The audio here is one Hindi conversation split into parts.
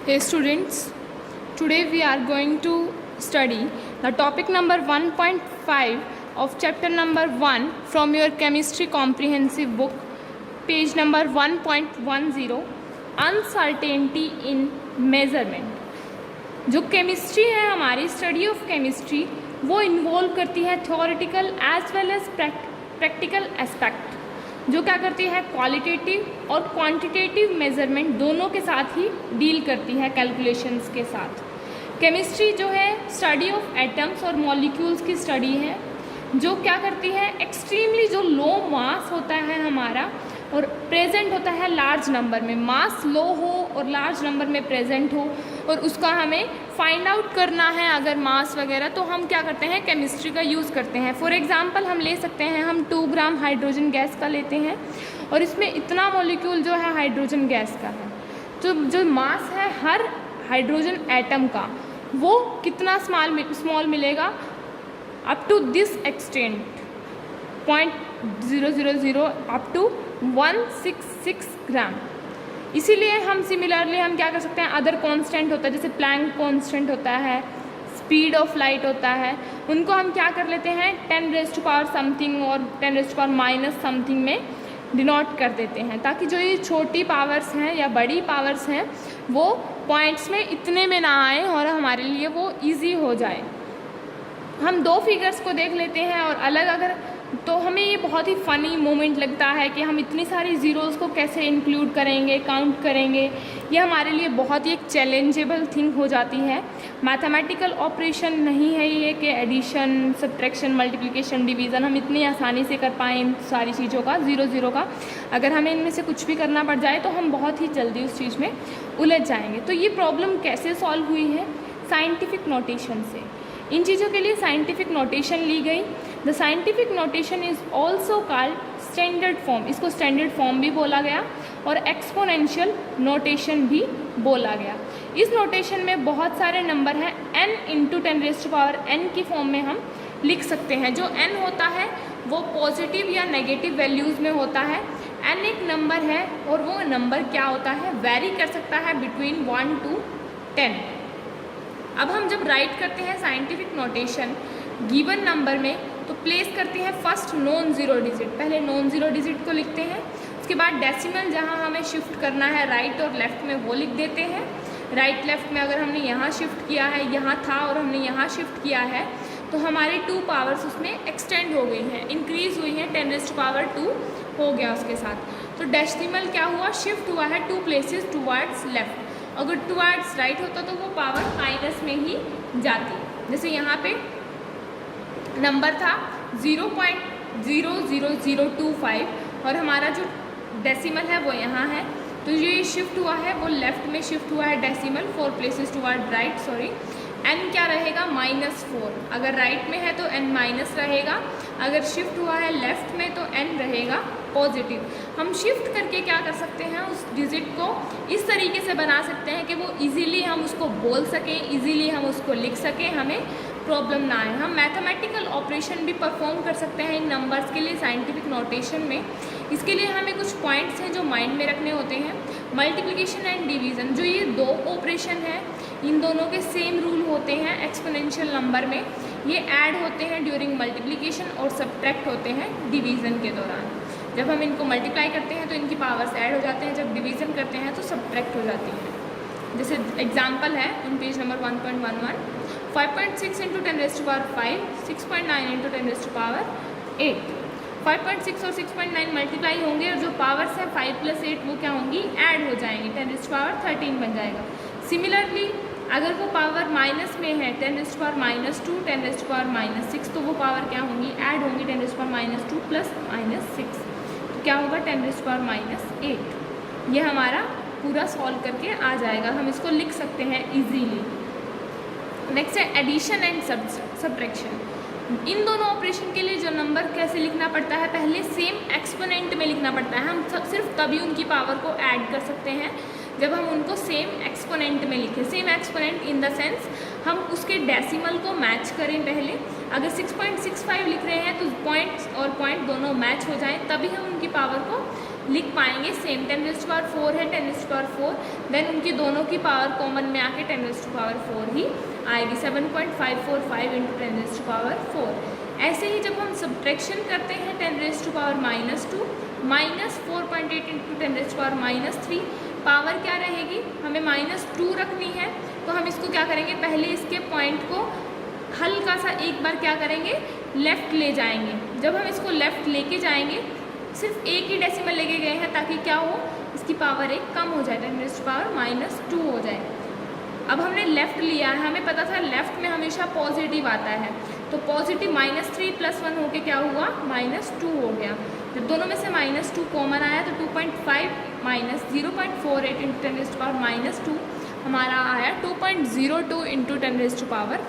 Hey students, today we are going to study the topic number 1.5 of chapter number 1 from your chemistry comprehensive book, page number 1.10, uncertainty in measurement. जो केमिस्ट्री है हमारी स्टडी ऑफ केमिस्ट्री वो इन्वॉल्व करती है theoretical as well as practical aspect, जो क्या करती है क्वालिटेटिव और क्वांटिटेटिव मेजरमेंट दोनों के साथ ही डील करती है कैलकुलेशंस के साथ। केमिस्ट्री जो है स्टडी ऑफ एटम्स और मॉलिक्यूल्स की स्टडी है, जो क्या करती है एक्सट्रीमली जो लो मास होता है हमारा और प्रेजेंट होता है लार्ज नंबर में, मास लो हो और लार्ज नंबर में प्रेजेंट हो और उसका हमें फाइंड आउट करना है अगर मास वगैरह, तो हम क्या करते हैं केमिस्ट्री का यूज़ करते हैं। फॉर एग्जांपल हम ले सकते हैं, हम 2 ग्राम हाइड्रोजन गैस का लेते हैं और इसमें इतना मॉलिक्यूल जो है हाइड्रोजन गैस का है, तो जो मास है हर हाइड्रोजन एटम का वो कितना स्मॉल मिलेगा, up to this extent 0.000 up to 166 ग्राम। इसीलिए हम सिमिलरली हम क्या कर सकते हैं, अदर कांस्टेंट होता है जैसे प्लैंक कांस्टेंट होता है, स्पीड ऑफ लाइट होता है, उनको हम क्या कर लेते हैं 10 रेज़ टू पावर समथिंग और 10 raise to power minus something में डिनोट कर देते हैं, ताकि जो ये छोटी पावर्स हैं या बड़ी पावर्स हैं वो पॉइंट्स में इतने में ना आए और हमारे लिए वो ईजी हो जाए। हम 2 फिगर्स को देख लेते हैं और अलग अगर, तो हमें ये बहुत ही फ़नी मोमेंट लगता है कि हम इतनी सारी ज़ीरोज़ को कैसे इंक्लूड करेंगे, काउंट करेंगे। ये हमारे लिए बहुत ही एक चैलेंजेबल थिंग हो जाती है। मैथमेटिकल ऑपरेशन नहीं है ये कि एडिशन, सब्ट्रैक्शन, मल्टीप्लिकेशन, डिवीज़न हम इतनी आसानी से कर पाएँ इन सारी चीज़ों का, ज़ीरो का। अगर हमें इनमें से कुछ भी करना पड़ जाए तो हम बहुत ही जल्दी उस चीज़ में उलझ जाएंगे। तो ये प्रॉब्लम कैसे सॉल्व हुई है, साइंटिफिक नोटेशन से। इन चीज़ों के लिए साइंटिफिक नोटेशन ली गई। The scientific notation is also called standard form, इसको स्टैंडर्ड फॉर्म भी बोला गया और एक्सपोनेंशियल नोटेशन भी बोला गया। इस नोटेशन में बहुत सारे नंबर हैं, n into 10 raise to power n की फॉर्म में हम लिख सकते हैं। जो n होता है वो पॉजिटिव या नेगेटिव वैल्यूज़ में होता है। n एक नंबर है और वो नंबर क्या होता है, वेरी कर सकता है बिटवीन 1 to 10। अब हम जब राइट करते हैं साइंटिफिक नोटेशन गिवन नंबर में, तो प्लेस करते हैं फर्स्ट नॉन ज़ीरो डिजिट, पहले नॉन ज़ीरो डिजिट को लिखते हैं, उसके बाद डेसिमल जहां हमें शिफ्ट करना है राइट और लेफ़्ट में वो लिख देते हैं। राइट लेफ़्ट में अगर हमने यहाँ शिफ्ट किया है, यहाँ था और हमने यहाँ शिफ्ट किया है, तो हमारी 2 पावर्स उसमें एक्सटेंड हो गई हैं, इंक्रीज़ हुई हैं, 10 रेज़ टू पावर 2 हो गया उसके साथ। तो डेसिमल क्या हुआ, शिफ्ट हुआ है 2 प्लेसेस टूवर्ड्स लेफ़्ट। अगर टूवर्ड्स राइट होता तो वो पावर माइनस में ही जाती। जैसे यहाँ पे नंबर था 0.00025 और हमारा जो डेसिमल है वो यहाँ है, तो ये शिफ्ट हुआ है वो लेफ़्ट में शिफ्ट हुआ है decimal 4 places toward right, sorry. n क्या रहेगा -4, अगर राइट में है तो n माइनस रहेगा, अगर शिफ्ट हुआ है लेफ़्ट में तो n रहेगा पॉजिटिव। हम शिफ्ट करके क्या कर सकते हैं, उस डिजिट को इस तरीके से बना सकते हैं कि वो इजीली हम उसको बोल सकें, इजीली हम उसको लिख सकें, हमें प्रॉब्लम ना आए। हम मैथमेटिकल ऑपरेशन भी परफॉर्म कर सकते हैं इन नंबर्स के लिए साइंटिफिक नोटेशन में। इसके लिए हमें कुछ पॉइंट्स हैं जो माइंड में रखने होते हैं। मल्टीप्लिकेशन एंड डिवीज़न, जो ये 2 ऑपरेशन हैं, इन दोनों के सेम रूल होते हैं एक्सपोनेंशियल नंबर में। ये ऐड होते हैं ड्यूरिंग मल्टीप्लिकेशन और सब्ट्रैक्ट होते हैं डिवीज़न के दौरान। जब हम इनको मल्टीप्लाई करते हैं तो इनकी पावर्स ऐड हो जाते हैं, जब डिवीज़न करते हैं तो सब्ट्रैक्ट हो जाती हैं। जैसे एग्जांपल है in page number 1.11, 5.6 into 10 raise to power 5, 6.9 into 10 raise to power 8। 5.6 और 6.9 मल्टीप्लाई होंगे और जो पावर्स हैं 5 + 8 वो क्या होंगी, ऐड हो जाएंगी, 10 रेज़ टू पावर 13 बन जाएगा। सिमिलरली अगर वो पावर माइनस में है 10 raise to power -2, 10 raise to power -6, तो वो पावर क्या होंगी, ऐड होंगी 10 रेज़ टू पावर -2 प्लस -6, तो क्या होगा 10 रेज़ टू पावर -8। ये हमारा पूरा सॉल्व करके आ जाएगा, हम इसको लिख सकते हैं इजीली। नेक्स्ट है एडिशन एंड सब्ट्रैक्शन। इन दोनों ऑपरेशन के लिए जो नंबर कैसे लिखना पड़ता है, पहले सेम एक्सपोनेंट में लिखना पड़ता है। हम सिर्फ तभी उनकी पावर को ऐड कर सकते हैं जब हम उनको सेम एक्सपोनेंट में लिखें। Same exponent in the sense हम उसके डेसिमल को मैच करें पहले। अगर 6.65 लिख रहे हैं तो पॉइंट्स और पॉइंट दोनों मैच हो जाएं, तभी हम उनकी पावर को लिख पाएंगे सेम। 10⁴ है 10⁴, देन उनकी दोनों की पावर कॉमन में आके 10⁴ ही आएगी। 7.545 इंटू 10⁴। ऐसे ही जब हम सब्ट्रैक्शन करते हैं 10⁻², -4.8 इंटू 10⁻³ पावर क्या रहेगी, हमें -2 रखनी है। तो हम इसको क्या करेंगे, पहले इसके पॉइंट को हल्का सा एक बार क्या करेंगे, लेफ़्ट ले जाएंगे। जब हम इसको लेफ़्ट लेके जाएंगे, सिर्फ एक ही डेसिमल लेके गए हैं ताकि क्या हो, इसकी पावर एक कम हो जाए, 10⁻² हो जाए। अब हमने लेफ़्ट लिया है, हमें पता था लेफ़्ट में हमेशा पॉजिटिव आता है, तो पॉजिटिव -3 + 1 होके क्या हुआ, -2 हो गया। जब दोनों में से -2 कॉमन आया तो 2.5 - 0.48 इंटू 10⁻² हमारा आया 2.02 इंटू 10⁻²।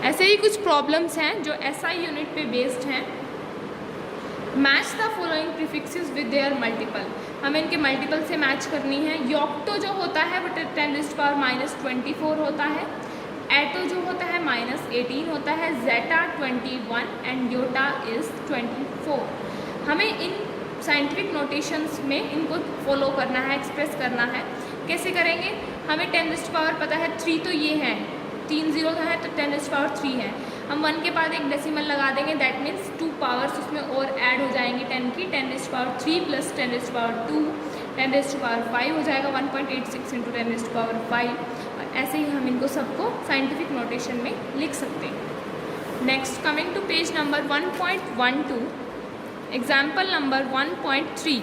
ऐसे ही कुछ प्रॉब्लम्स हैं जो SI यूनिट पे बेस्ड हैं। Match the following prefixes with their multiple, हमें इनके मल्टीपल से मैच करनी है। योक्टो जो होता है वो 10⁻24 होता है, एटो जो होता है -18 होता है, जेटा 21 एंड योटा इज़ 24। हमें इन साइंटिफिक नोटेशंस में इनको फॉलो करना है, एक्सप्रेस करना है। कैसे करेंगे, हमें 10⁻³ पता है, 3 तो ये है, 3 0 है तो 10⁻³ है। हम 1 के बाद एक डेसिमल लगा देंगे, दैट मीन्स 2 पावर्स उसमें और ऐड हो जाएंगी 10 की, 10⁻³ + 10⁻², 10⁵ हो जाएगा 1.86 इंटू 10⁵। और ऐसे ही हम इनको सबको साइंटिफिक नोटेशन में लिख सकते हैं। Next, coming to page number 1.12, example number 1.3।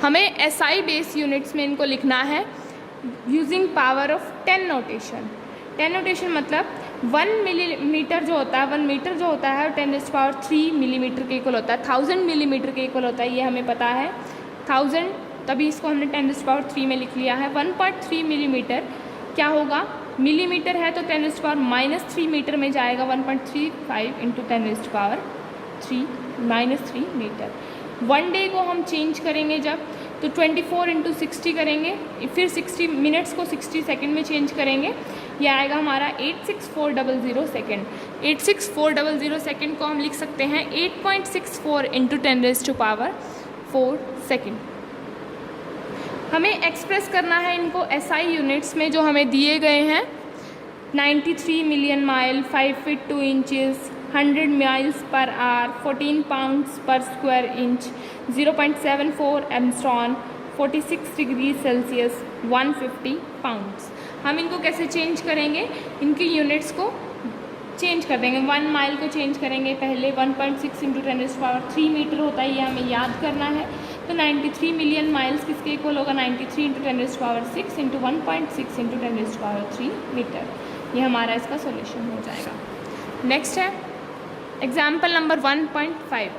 हमें SI बेस यूनिट्स में इनको लिखना है using power of 10 notation. 10 notation मतलब 1 मिलीमीटर जो होता है, 1 मीटर जो होता है 10⁻³ मिलीमीटर के इक्वल होता है, 1000 मिलीमीटर के इक्वल होता है, ये हमें पता है 1000, तभी इसको हमने 10⁻³ में लिख लिया है। 1.3 मिलीमीटर क्या होगा, मिलीमीटर है तो 10⁻³ मीटर में जाएगा, 1.35 इंटू 10⁻³ मीटर। 1 डे को हम चेंज करेंगे जब, तो 24 इंटू 60 करेंगे, फिर 60 मिनट्स को 60 सेकेंड में चेंज करेंगे, ये आएगा हमारा 86400 सेकेंड। 86400 सेकेंड को हम लिख सकते हैं 8.64 इंटू 10⁴ सेकेंड। हमें एक्सप्रेस करना है इनको SI यूनिट्स में जो हमें दिए गए हैं। 93 million mile, 5 feet 2 inches, 100 miles per hour, 14 pounds पर square inch, 0.74 एमस्ट्रॉन, 46 degree Celsius, 150 pounds. हम इनको कैसे चेंज करेंगे, इनकी यूनिट्स को चेंज कर देंगे। 1 माइल को चेंज करेंगे पहले, 1.6 इंटू 10⁻³ मीटर होता है, ये हमें याद करना है। तो 93 मिलियन माइल्स किसके इक्वल होगा, 93 इंटू 10⁻6 इंटू 1.6 इंटू 10⁻³ मीटर। ये हमारा इसका सॉल्यूशन हो जाएगा। नेक्स्ट है example number 1.5।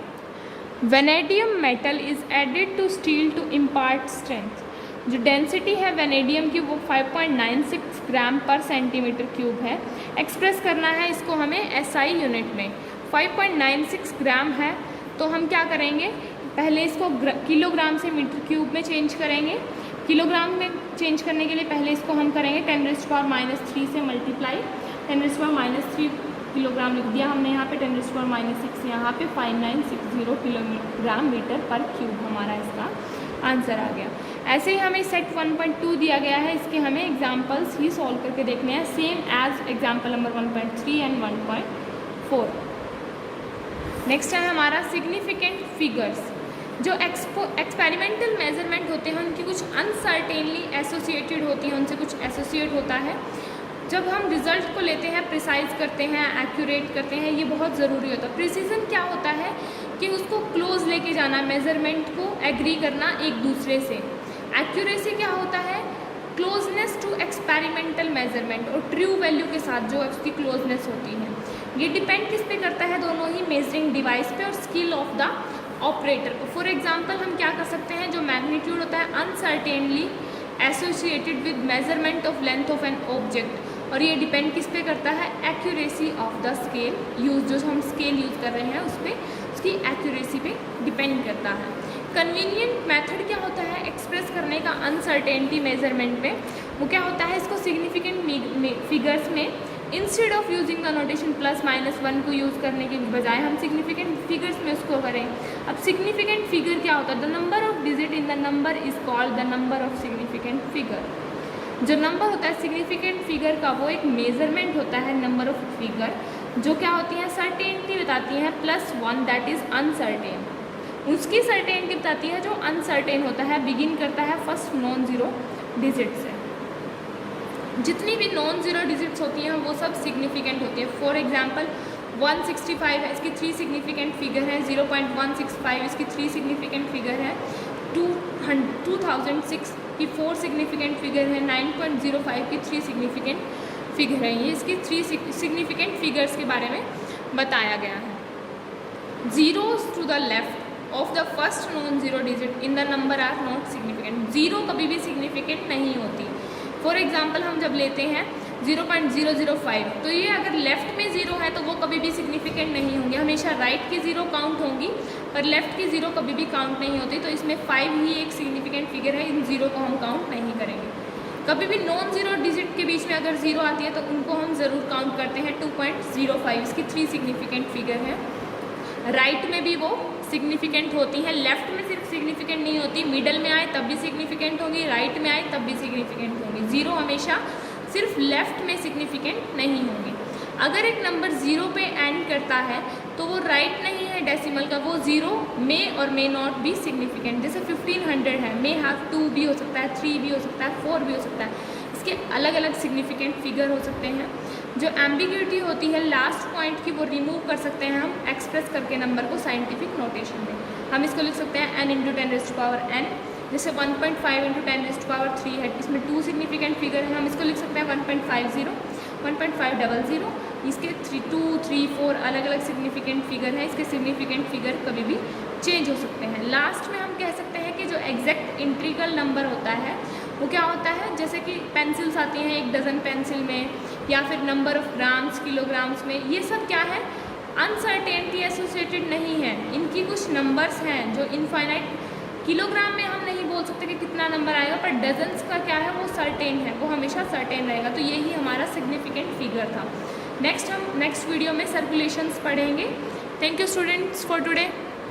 Vanadium metal is added to steel to impart strength. जो डेंसिटी है वेनेडियम की वो 5.96 ग्राम पर सेंटीमीटर क्यूब है। एक्सप्रेस करना है इसको हमें SI यूनिट में। 5.96 ग्राम है तो हम क्या करेंगे, पहले इसको किलोग्राम से मीटर क्यूब में चेंज करेंगे। किलोग्राम में चेंज करने के लिए पहले इसको हम करेंगे 10⁻³ से मल्टीप्लाई। 10⁻³ किलोग्राम लिख दिया हमने यहाँ पे, 10⁻6 यहाँ पे 5960 किलोग्राम मीटर पर क्यूब हमारा इसका आंसर आ गया। ऐसे ही हमें सेट 1.2 दिया गया है, इसके हमें एग्जाम्पल्स ही सॉल्व करके देखने हैं, same as example number 1.3 and 1.4। Next है हमारा सिग्निफिकेंट फिगर्स। जो एक्सपेरिमेंटल मेजरमेंट होते हैं उनकी कुछ अनसर्टेनली एसोसिएटेड होती हैं, उनसे कुछ एसोसिएट होता है। जब हम रिज़ल्ट को लेते हैं, प्रिसाइज करते हैं, एक्यूरेट करते हैं, ये बहुत ज़रूरी होता है। प्रिसीजन क्या होता है कि उसको क्लोज लेके जाना, मेजरमेंट को एग्री करना एक दूसरे से। एक्यूरेसी क्या होता है, क्लोजनेस टू एक्सपेरिमेंटल मेजरमेंट और ट्रू वैल्यू के साथ जो उसकी क्लोजनेस होती है। ये डिपेंड किस पे करता है, दोनों ही मेजरिंग डिवाइस पे और skill of the operator. For example हम क्या कर सकते हैं, जो मैग्नीट्यूड होता है uncertainly associated with measurement of length of an object, और ये डिपेंड किस पे करता है, accuracy of the scale use, जो हम स्केल यूज़ कर रहे हैं उस पर, उसकी एक्यूरेसी पे डिपेंड करता है। कन्वीनियंट मेथड क्या होता है एक्सप्रेस करने का अनसर्टेनिटी मेजरमेंट में, वो क्या होता है, इसको सिग्निफिकेंट फिगर्स में instead of using the notation plus minus 1 को यूज़ करने के बजाय हम सिग्निफिकेंट फिगर्स में उसको करें। अब सिग्निफिकेंट फिगर क्या होता है? The number of digit in the number is called the number of significant figure. जो नंबर होता है सिग्निफिकेंट फिगर का, वो एक मेजरमेंट होता है नंबर ऑफ फिगर, जो क्या होती है? सर्टेनिटी बताती है, +1 दैट इज़ अनसर्टेन। उसकी सर्टेनिटी बताती है जो अनसर्टेन होता है, बिगिन करता है फर्स्ट नॉन ज़ीरो डिजिट से। जितनी भी नॉन ज़ीरो डिजिट्स होती हैं वो सब सिग्निफिकेंट होती है। फॉर एग्जांपल 165 है, इसकी 3 सिग्निफिकेंट फिगर है। 0.165 इसकी 3 सिग्निफिकेंट फिगर है। 2006 की 4 सिग्निफिकेंट फिगर है। 9.05 की 3 सिग्निफिकेंट फिगर है। ये इसकी 3 सिग्निफिकेंट फिगर्स के बारे में बताया गया है। Zeros to the left of the first non zero digit in the number are not significant. Zero कभी भी सिग्निफिकेंट नहीं होती। फॉर एग्जांपल हम जब लेते हैं 0.005, तो ये अगर लेफ़्ट में ज़ीरो है तो वो कभी भी सिग्निफिकेंट नहीं होंगे। हमेशा राइट की ज़ीरो काउंट होंगी पर लेफ़्ट की ज़ीरो कभी भी काउंट नहीं होती। तो इसमें 5 ही एक सिग्निफिकेंट फिगर है, इन ज़ीरो को हम काउंट नहीं करेंगे। कभी भी नॉन ज़ीरो डिजिट के बीच में अगर ज़ीरो आती है तो उनको हम ज़रूर काउंट करते हैं। 2.05 इसकी 3 सिग्निफिकेंट फिगर है। राइट में भी वो सिग्निफिकेंट होती हैं, लेफ़्ट में सिर्फ सिग्निफिकेंट नहीं होती, मिडल में आए तब भी सिग्निफिकेंट होंगी, राइट में आए तब भी सिग्निफिकेंट होंगी। ज़ीरो हमेशा सिर्फ लेफ़्ट में सिग्निफिकेंट नहीं होंगे। अगर एक नंबर ज़ीरो पे एंड करता है तो वो राइट नहीं है डेसिमल का, वो ज़ीरो में और मे नॉट भी सिग्निफिकेंट। जैसे 1500 है, मे हैव 2 भी हो सकता है, 3 भी हो सकता है, 4 भी हो सकता है। इसके अलग अलग सिग्निफिकेंट फिगर हो सकते हैं। जो एम्बिग्यूटी होती है लास्ट पॉइंट की, वो रिमूव कर सकते हैं हम एक्सप्रेस करके नंबर को साइंटिफिक नोटेशन में। हम इसको लिख सकते हैं n × 10⁻n। जैसे 1.5 × 10⁻3 है, इसमें 2 सिग्निफिकेंट फिगर है, हम इसको लिख सकते हैं 1.50, 1.500। इसके 2, 3, 4 अलग अलग सिग्निफिकेंट फिगर हैं। इसके सिग्निफिकेंट फिगर कभी भी चेंज हो सकते हैं। लास्ट में हम कह सकते हैं कि जो एग्जैक्ट इंटीग्रल नंबर होता है वो क्या होता है? जैसे कि पेंसिल्स आती हैं 1 डज़न पेंसिल में, या फिर नंबर ऑफ ग्राम्स, किलोग्राम्स में, ये सब क्या है? अनसर्टेनिटी एसोसिएटेड नहीं है। इनकी कुछ नंबर्स हैं जो इनफाइनाइट, किलोग्राम में हम नहीं बोल सकते कि कितना नंबर आएगा, पर डजन्स का क्या है? वो सर्टेन है, वो हमेशा सर्टेन रहेगा। तो यही हमारा सिग्निफिकेंट फिगर था। नेक्स्ट हम नेक्स्ट वीडियो में सर्कुलेशंस पढ़ेंगे। Thank you students for today.